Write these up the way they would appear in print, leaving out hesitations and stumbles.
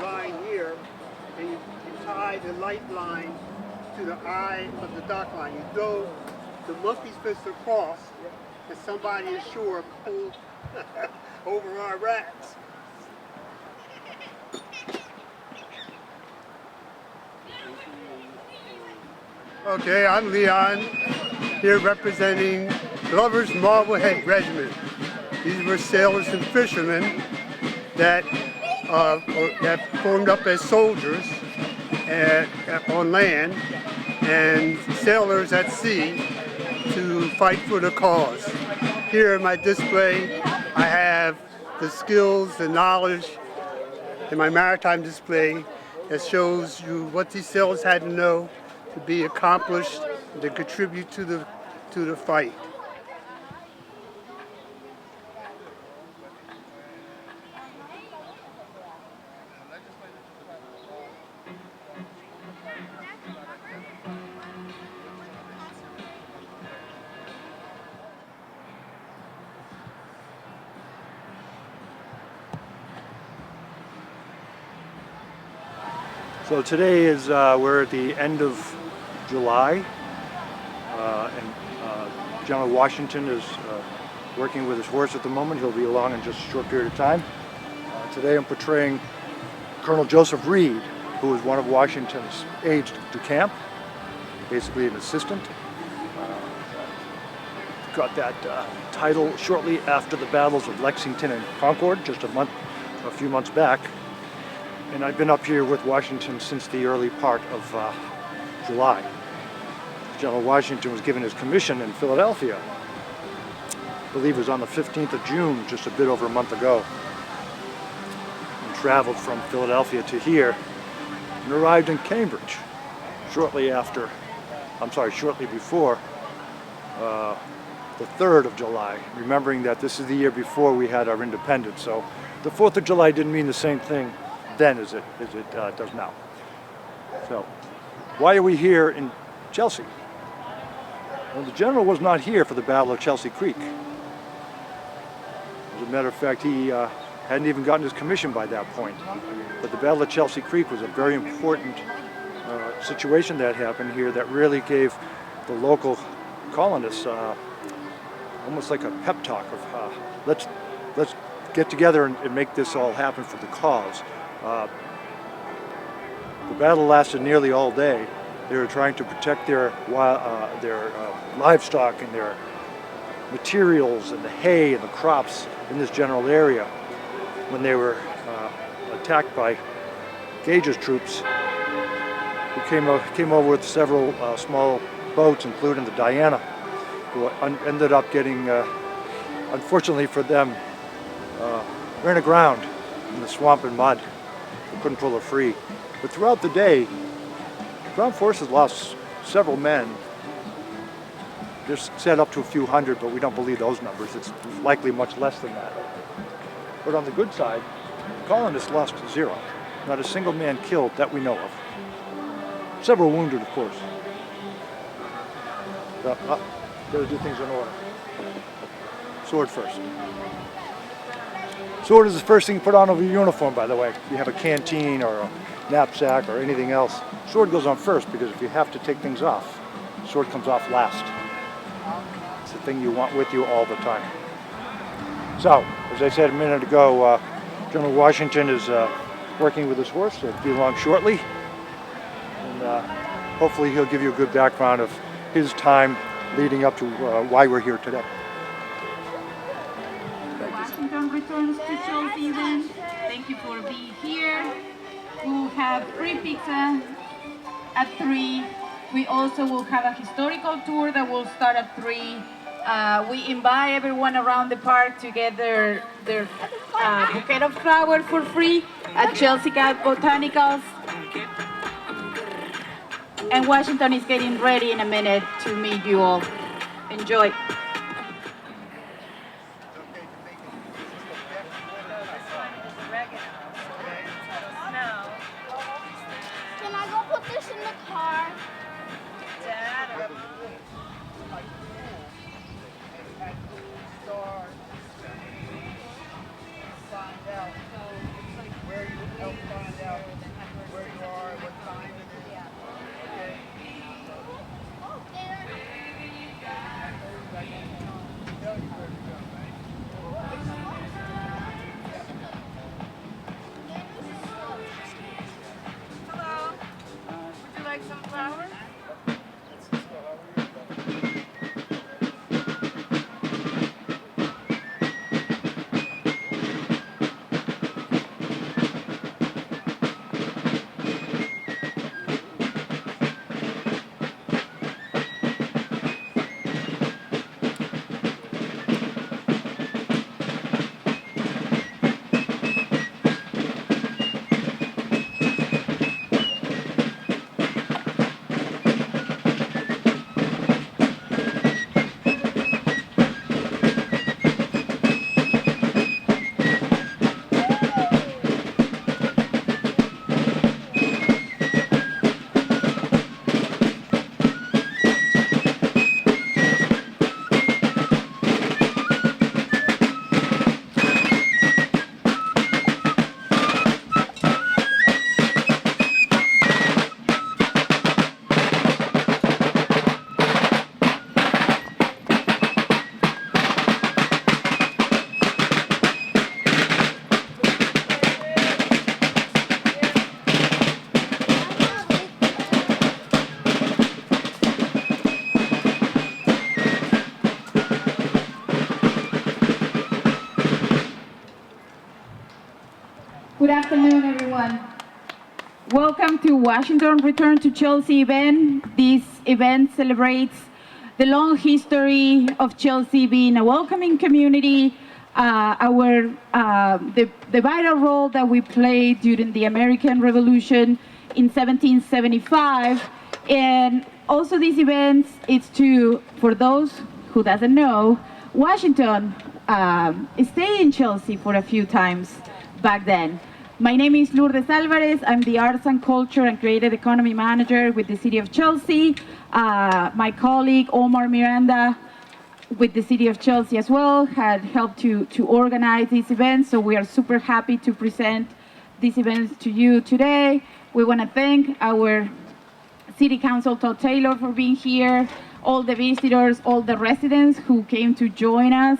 line here, and you tie the light line to the eye of the dock line. You throw the monkey's fist across, and somebody ashore pull over our racks. Okay, I'm Leon, here representing Glover's Marblehead Regiment. These were sailors and fishermen that formed up as soldiers on land and sailors at sea to fight for the cause. Here in my display, I have the skills, the knowledge in my maritime display that shows you what these sailors had to know to be accomplished and to contribute to the fight. So today is, we're at the end of July, and General Washington is working with his horse at the moment. He'll be along in just a short period of time. Today I'm portraying Colonel Joseph Reed, who was one of Washington's aides de camp, basically an assistant. Got that title shortly after the battles of Lexington and Concord, just a few months back. And I've been up here with Washington since the early part of July. General Washington was given his commission in Philadelphia. I believe it was on the 15th of June, just a bit over a month ago. And traveled from Philadelphia to here and arrived in Cambridge shortly before the 3rd of July, remembering that this is the year before we had our independence. So the 4th of July didn't mean the same thing then as it does now. So why are we here in Chelsea? Well, the general was not here for the Battle of Chelsea Creek. As a matter of fact, he hadn't even gotten his commission by that point. But the Battle of Chelsea Creek was a very important situation that happened here that really gave the local colonists almost like a pep talk of let's get together and make this all happen for the cause. The battle lasted nearly all day. They were trying to protect their livestock and their materials and the hay and the crops in this general area when they were attacked by Gage's troops, who came over with several small boats, including the Diana, who ended up getting, unfortunately for them, ran aground in the swamp and mud. We couldn't pull her free. But throughout the day, the ground forces lost several men. They're said up to a few hundred, but we don't believe those numbers. It's likely much less than that. But on the good side, the colonists lost 0. Not a single man killed that we know of. Several wounded, of course. Gotta do things in order. Sword first. Sword is the first thing you put on over your uniform, by the way. If you have a canteen or a knapsack or anything else, sword goes on first, because if you have to take things off, sword comes off last. It's the thing you want with you all the time. So, as I said a minute ago, General Washington is working with his horse. He'll be along shortly. And hopefully he'll give you a good background of his time leading up to why we're here today. Washington returns to Chelsea then. Thank you for being here. We will have free pizza at 3. We also will have a historical tour that will start at 3. We invite everyone around the park to get their bouquet of flowers for free at Chelsea Botanicals. And Washington is getting ready in a minute to meet you all. Enjoy. Can I go put this in the car? Dad. Find out where you help where you are, what time it is. Okay? Oh, there. Tell you where to go, right? Hello. Would you like some flowers? Good afternoon, everyone. Welcome to Washington Return to Chelsea event. This event celebrates the long history of Chelsea being a welcoming community, the vital role that we played during the American Revolution in 1775, and also these events, it's for those who doesn't know, Washington stayed in Chelsea for a few times back then. My name is Lourdes Alvarez. I'm the Arts and Culture and Creative Economy Manager with the City of Chelsea. My colleague Omar Miranda with the City of Chelsea as well had helped to organize these events, so we are super happy to present these events to you today. We want to thank our City Council, Todd Taylor, for being here, all the visitors, all the residents who came to join us.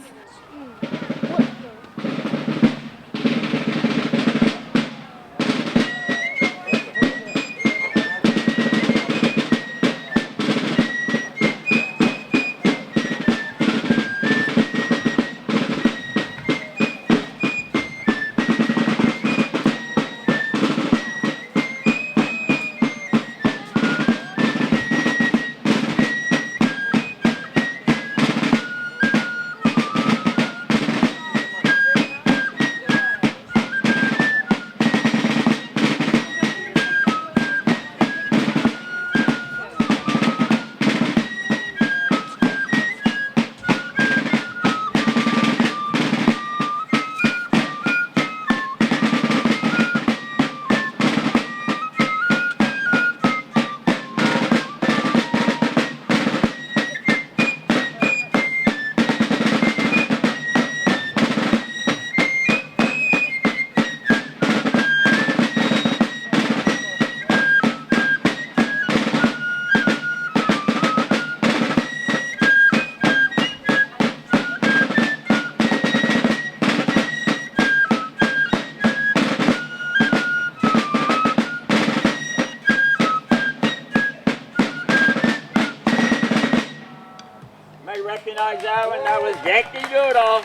Recognize that one? That was Yankee Doodle.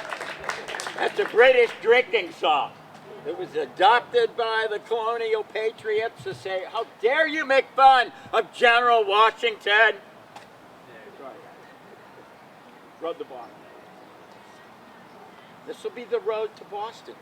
That's a British drinking song. It was adopted by the colonial patriots to say, how dare you make fun of General Washington? Rub the bottom. This will be the road to Boston.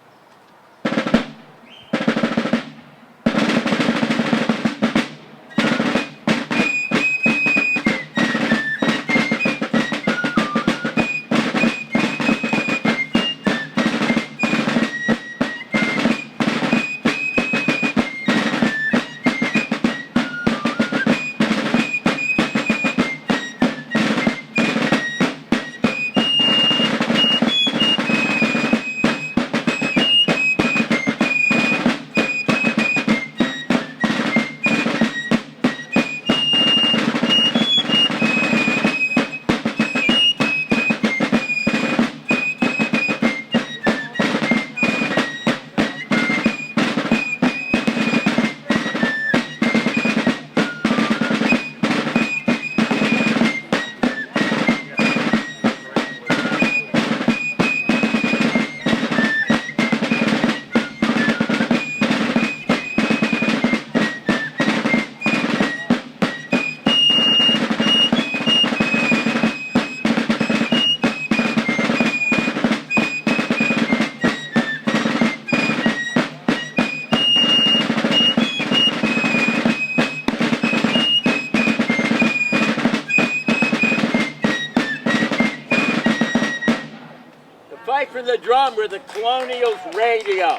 drum were the Colonials' radio.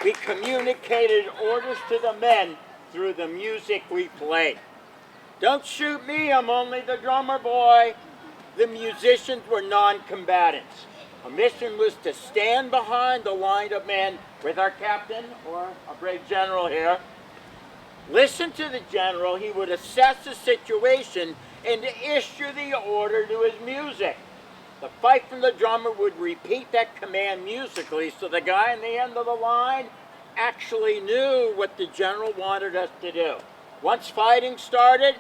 We communicated orders to the men through the music we played. Don't shoot me, I'm only the drummer boy. The musicians were non-combatants. Our mission was to stand behind the line of men with our captain, or a brave general here. Listen to the general, he would assess the situation and issue the order to his music. The fight from the drummer would repeat that command musically, so the guy on the end of the line actually knew what the general wanted us to do. Once fighting started,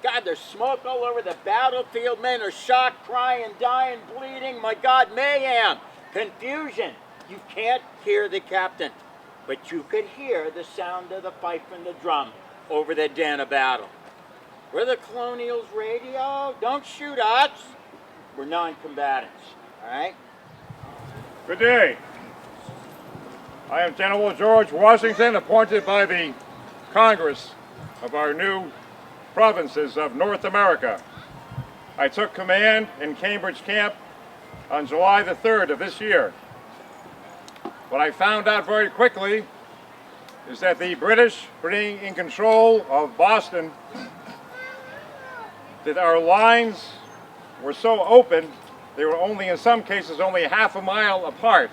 God, there's smoke all over the battlefield. Men are shot, crying, dying, bleeding. My God, mayhem, confusion. You can't hear the captain, but you could hear the sound of the fife from the drum over the din of battle. We're the Colonials' radio. Don't shoot us. We're non-combatants, all right? Good day. I am General George Washington, appointed by the Congress of our new provinces of North America. I took command in Cambridge Camp on July the 3rd of this year. What I found out very quickly is that the British being in control of Boston, that our lines were so open, they were only, in some cases, only half a mile apart,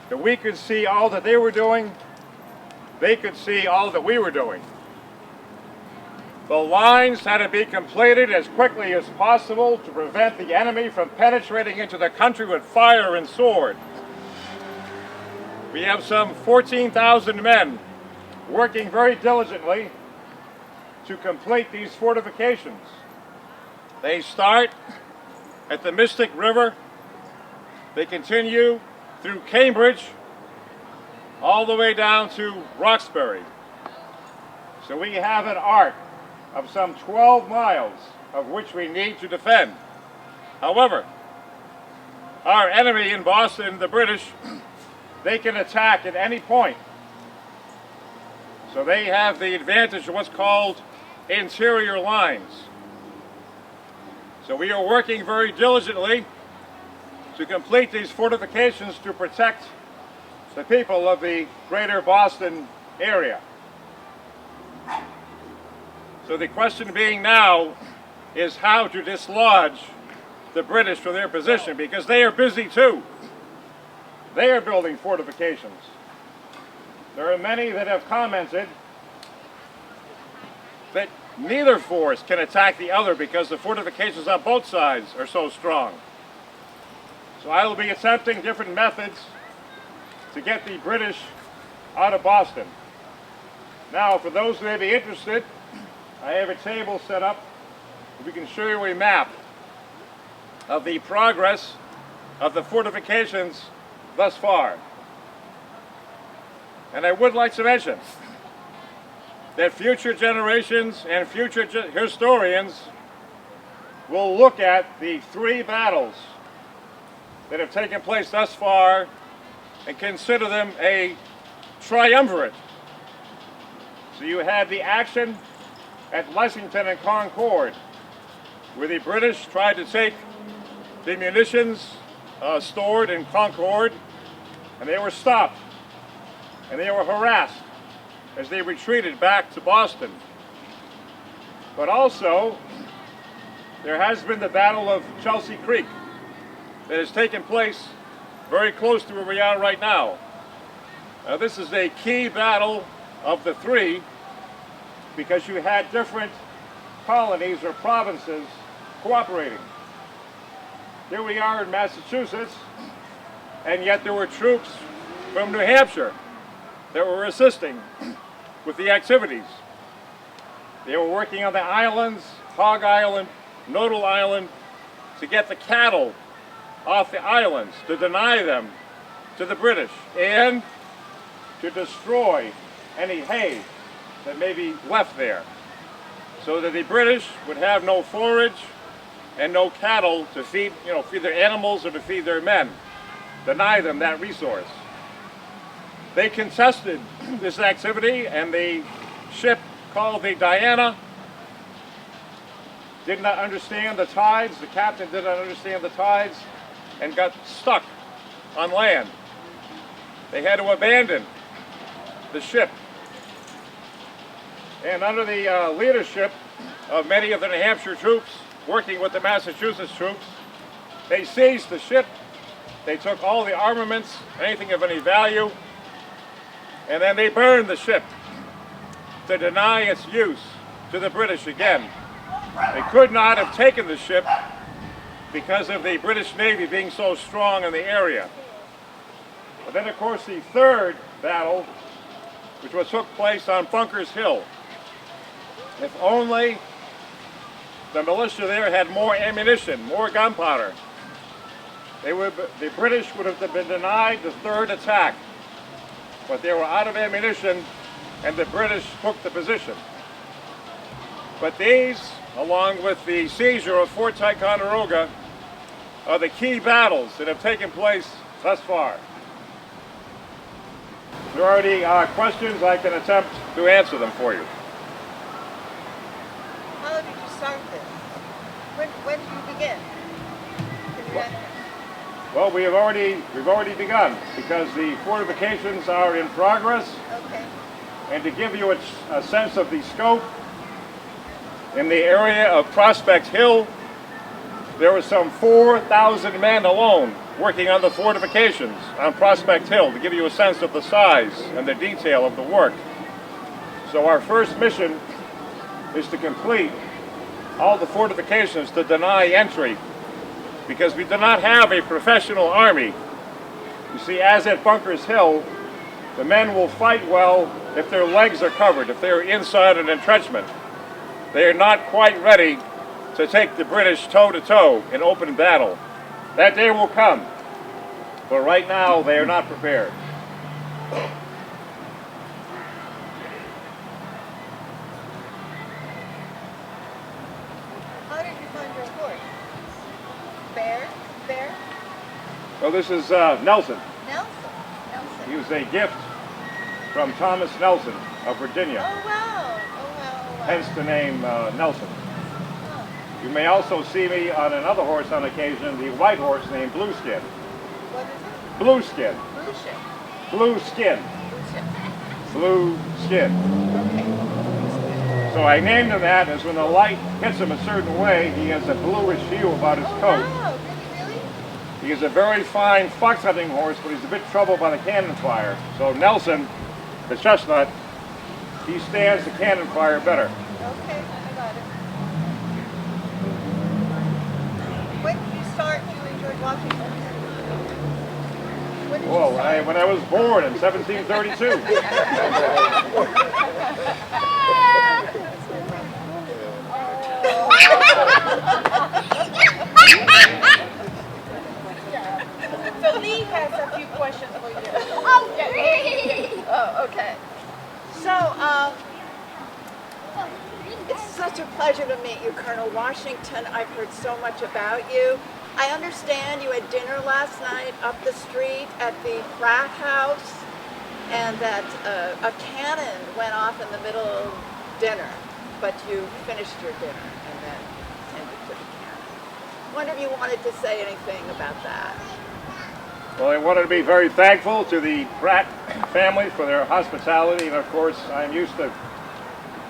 that we could see all that they were doing, they could see all that we were doing. The lines had to be completed as quickly as possible to prevent the enemy from penetrating into the country with fire and sword. We have some 14,000 men working very diligently to complete these fortifications. They start at the Mystic River, they continue through Cambridge, all the way down to Roxbury. So we have an arc of some 12 miles of which we need to defend. However, our enemy in Boston, the British, they can attack at any point. So they have the advantage of what's called interior lines. So we are working very diligently to complete these fortifications to protect the people of the greater Boston area. So the question being now is how to dislodge the British from their position, because they are busy too. They are building fortifications. There are many that have commented that neither force can attack the other because the fortifications on both sides are so strong. So I will be attempting different methods to get the British out of Boston. Now, for those who may be interested, I have a table set up. We can show you a map of the progress of the fortifications thus far. And I would like to mention that future generations and future historians will look at the 3 battles that have taken place thus far and consider them a triumvirate. So you had the action at Lexington and Concord, where the British tried to take the munitions stored in Concord, and they were stopped, and they were harassed as they retreated back to Boston. But also, there has been the Battle of Chelsea Creek that has taken place very close to where we are right now. This is a key battle of the 3 because you had different colonies or provinces cooperating. Here we are in Massachusetts, and yet there were troops from New Hampshire that were assisting with the activities. They were working on the islands, Hog Island, Nodal Island, to get the cattle off the islands, to deny them to the British, and to destroy any hay that may be left there, so that the British would have no forage and no cattle to feed, feed their animals or to feed their men, deny them that resource. They contested this activity, and the ship called the Diana did not understand the tides. The captain did not understand the tides and got stuck on land. They had to abandon the ship. And under the leadership of many of the New Hampshire troops, working with the Massachusetts troops, they seized the ship. They took all the armaments, anything of any value, and then they burned the ship to deny its use to the British again. They could not have taken the ship because of the British Navy being so strong in the area. But then, of course, the third battle, which took place on Bunker's Hill. If only the militia there had more ammunition, more gunpowder, the British would have been denied the third attack. But they were out of ammunition, and the British took the position. But these, along with the seizure of Fort Ticonderoga, are the key battles that have taken place thus far. If there are any questions, I can attempt to answer them for you. How did you start this? When did you begin? Well, we've already begun because the fortifications are in progress. Okay. And to give you a sense of the scope, in the area of Prospect Hill, there were some 4,000 men alone working on the fortifications on Prospect Hill, to give you a sense of the size and the detail of the work. So our first mission is to complete all the fortifications to deny entry, because we do not have a professional army. You see, as at Bunker's Hill, the men will fight well if their legs are covered, if they're inside an entrenchment. They are not quite ready to take the British toe-to-toe in open battle. That day will come, but right now they are not prepared. How did you find your horse? Bear? So this is Nelson. Nelson. He was a gift from Thomas Nelson of Virginia, Oh wow. Oh wow. hence the name Nelson. Huh. You may also see me on another horse on occasion, the white horse named Blueskin. What is it? Blueskin. Blue ship. Blueskin. Blue ship. Blueskin. Okay. So I named him that as when the light hits him a certain way, he has a bluish hue about his Oh coat. wow. Did he really? He is a very fine fox hunting horse, but he's a bit troubled by the cannon fire. So Nelson, the chestnut, he stands the cannon fire better. Okay, I got it. When did you start doing George Washington? When did Whoa, you start? when I was born in 1732. So Lee has a few questions for you. Oh, great! Oh, okay. So, it's such a pleasure to meet you, Colonel Washington. I've heard so much about you. I understand you had dinner last night up the street at the frat house, and that a cannon went off in the middle of dinner, but you finished your dinner and then tended to the cannon. Wonder if you wanted to say anything about that. Well, I wanted to be very thankful to the Pratt family for their hospitality, and of course, I'm used to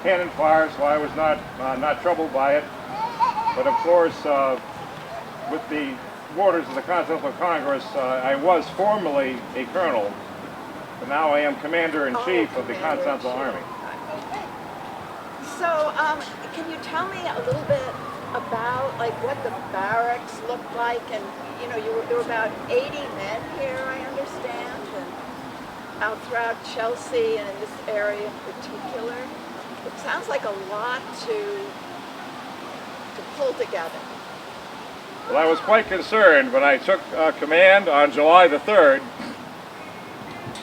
cannon fire, so I was not troubled by it. But of course, with the orders of the Continental Congress, I was formerly a colonel, but now I am Commander-in-Chief of the Continental Army. Okay. So, can you tell me a little bit about like what the barracks looked like? And you know, there were about 80 men here, I understand, and out throughout Chelsea and in this area in particular. It sounds like a lot to pull together. Well, I was quite concerned when I took command on July the 3rd.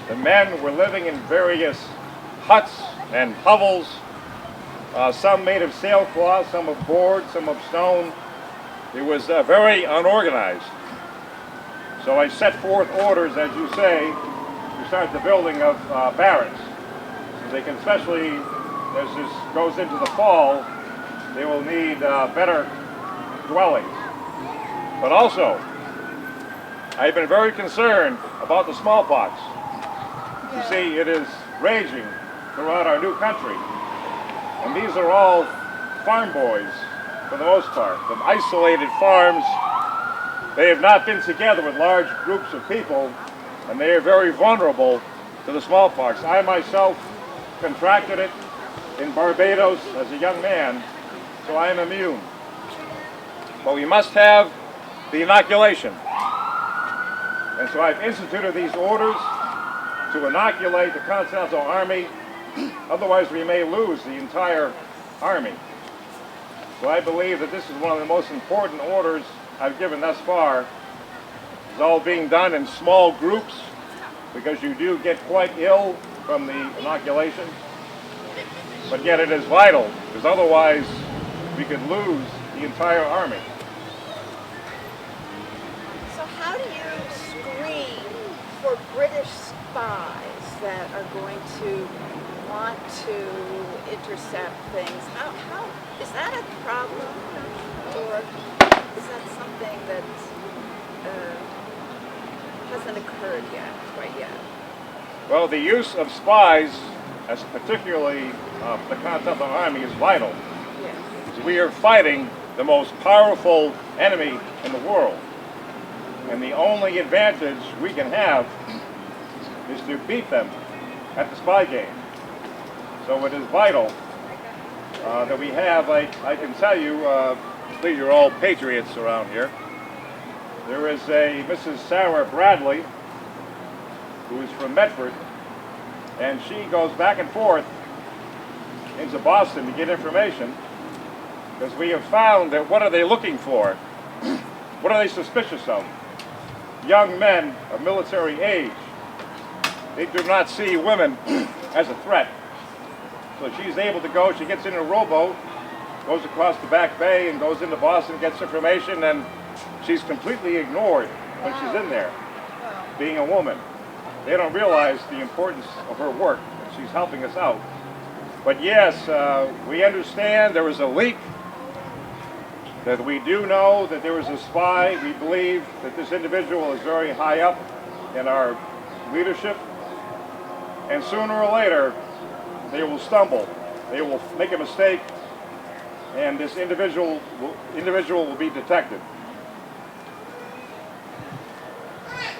The men were living in various huts and hovels, some made of sailcloth, some of board, some of stone. It was very unorganized. So I set forth orders, as you say, to start the building of barracks. So they can, especially as this goes into the fall, they will need better dwellings. But also, I've been very concerned about the smallpox. You see, it is raging throughout our new country. And these are all farm boys, for the most part, from isolated farms. They have not been together with large groups of people, and they are very vulnerable to the smallpox. I myself contracted it in Barbados as a young man, so I am immune. But we must have the inoculation. And so I've instituted these orders to inoculate the Continental Army, otherwise we may lose the entire Army. So I believe that this is one of the most important orders I've given thus far. It's all being done in small groups because you do get quite ill from the inoculation. But yet it is vital, because otherwise we could lose the entire Army. So how do you screen for British spies that are going to want to intercept things? How is that a problem, or is that something that hasn't occurred yet, quite yet? Well, the use of spies, as particularly the Continental Army, is vital. Yes. We are fighting the most powerful enemy in the world. And the only advantage we can have is to beat them at the spy game. So it is vital that we have, I can tell you, I believe you're all patriots around here. There is a Mrs. Sarah Bradley, who is from Medford, and she goes back and forth into Boston to get information, because we have found that what are they looking for? What are they suspicious of? Young men of military age. They do not see women as a threat. So she's able to go, she gets in a rowboat, goes across the Back Bay and goes into Boston, gets information, and she's completely ignored when she's in there, being a woman. They don't realize the importance of her work. She's helping us out. But yes, we understand there was a leak, that we do know that there was a spy. We believe that this individual is very high up in our leadership. And sooner or later, they will stumble. They will make a mistake, and this individual will be detected.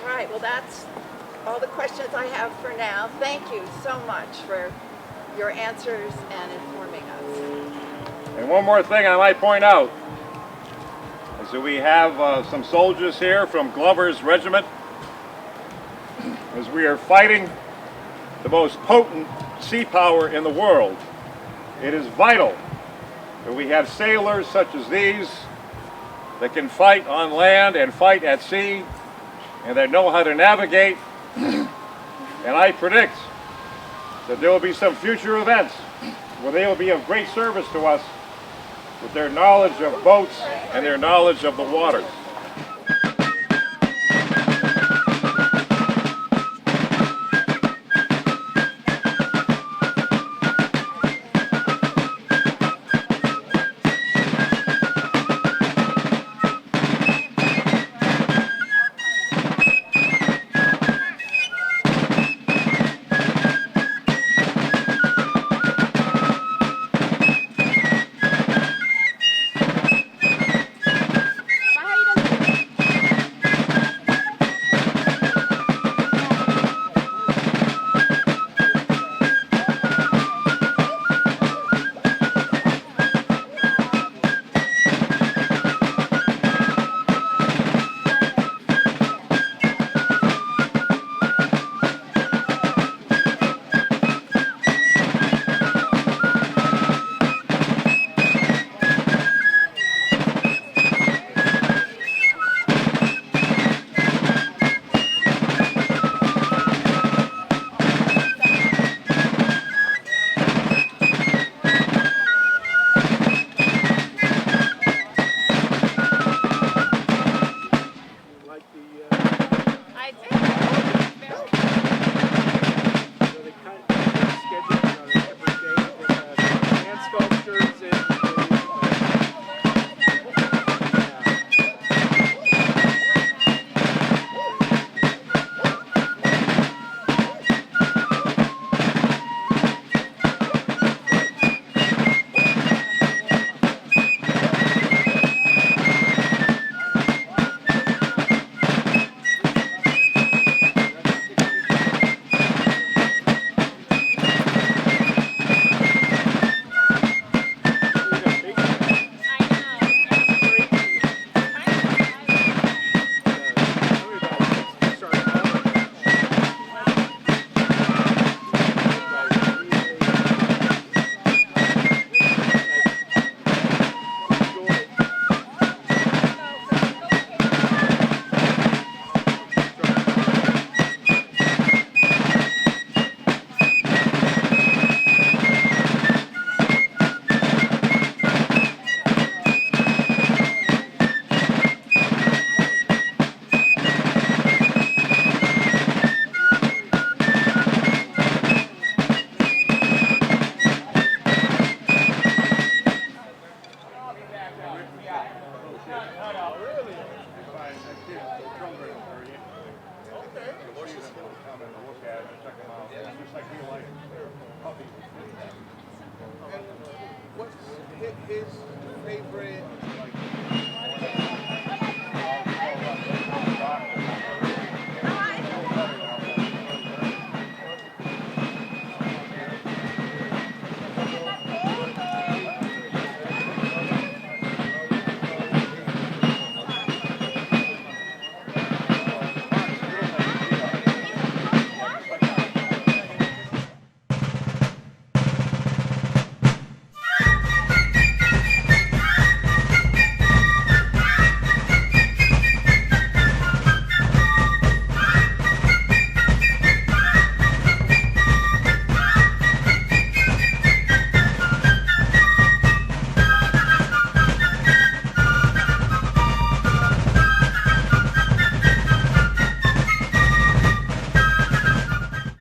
Right, well that's all the questions I have for now. Thank you so much for your answers and informing us. And one more thing I might point out is that we have some soldiers here from Glover's regiment, as we are fighting the most potent sea power in the world. It is vital that we have sailors such as these that can fight on land and fight at sea, and that know how to navigate. And I predict that there will be some future events where they will be of great service to us with their knowledge of boats and their knowledge of the waters. his favorite